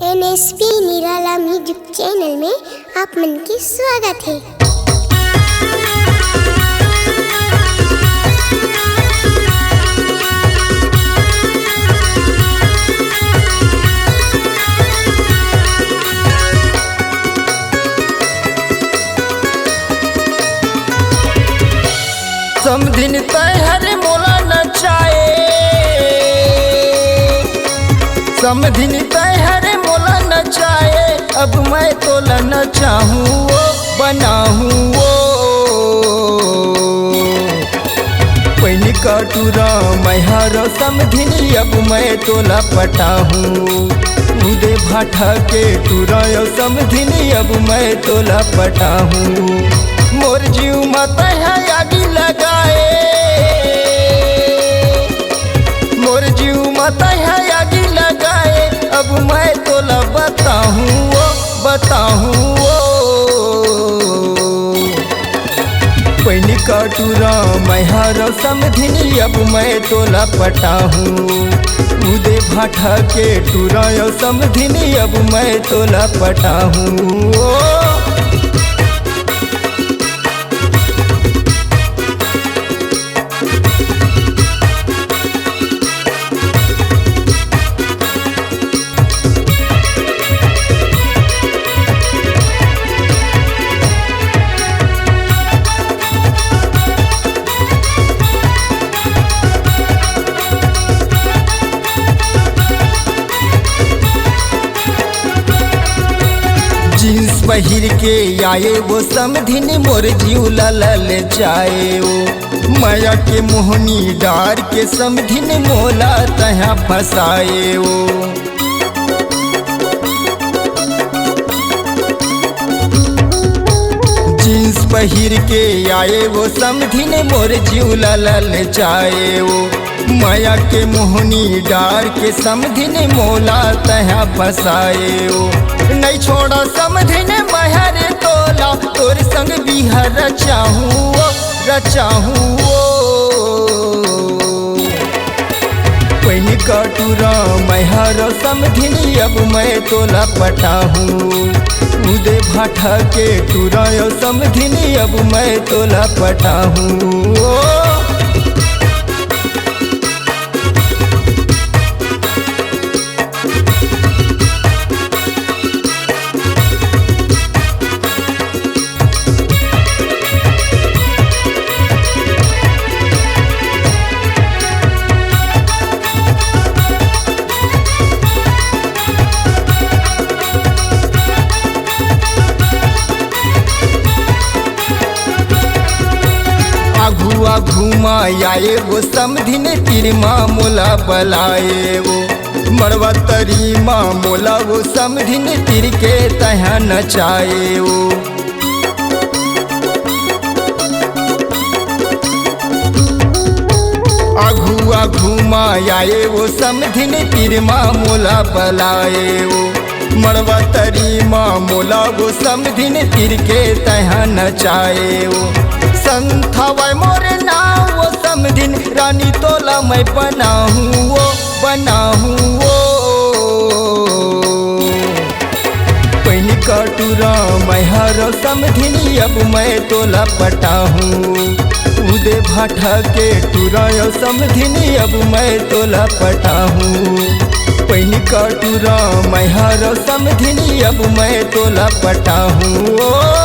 NSP निराला music channel में आप मन की स्वागत है। समधिन तैहर मोला नचाए, समधिन तैहर मोला नचाए। अब मैं तोला नचाहूँ वो बनाहूँ वो पैनी कटूरा मैहर समधिन। अब मैं तोला पटाहूँ उदे भाठा के टूरा समधिन। अब मैं तोला पटाहूँ मोर जीव मत है आगी लगाए, मोर जीव मत है आगी लगाए। अब मैं तोला बताहूँ वो पैनी कटूरा मैहर समधिन। अब मैं तोला पटाहूँ उदे भाठा के टूरा समधिन। अब मैं तोला पटाहूँ। जींस पहिर के आए वो समधिन मोर जीव लल जाए वो माया के मोहनी डार के समधिन मोला तहाँ फसाए वो। जींस पहिर के आए वो समधिन मोर जीव लल जाए वो माया के मोहनी डार के समधिन मोला तहाँ फसाए वो। नहीं छोड़ा समधिन महर तोला तोर संग बिहार रचाहूँ पैनी कटूरा महर समधिन। अब मैं तोला पटाहूँ उदे भाठा के टूरा समधिन। अब मैं तोला पटाहूँ। आघुआ घूमा आए वो समधिन तिरमा मोला बलाए वो मरवा तरी माँ मोला वो समधिन तिर के तहाँ नचाए वो। आघुआ घूमा आए वो समधिन तिरमा मोला बलाए वो मरवा तरी माँ मोला वो समधिन तिर के तहाँ नचाए वो। संथावै मोर नाम वो समधिन रानी तोला मैं बनाहूँ वो पैनी कटूरा मैहर समधिन। अब मैं तोला पटाहूँ उदे भाठा के टूरा समधिन। अब मैं तोला पटाहूँ पैनी कटूरा मैहर समधिन। अब मैं तोला पटाहूँ।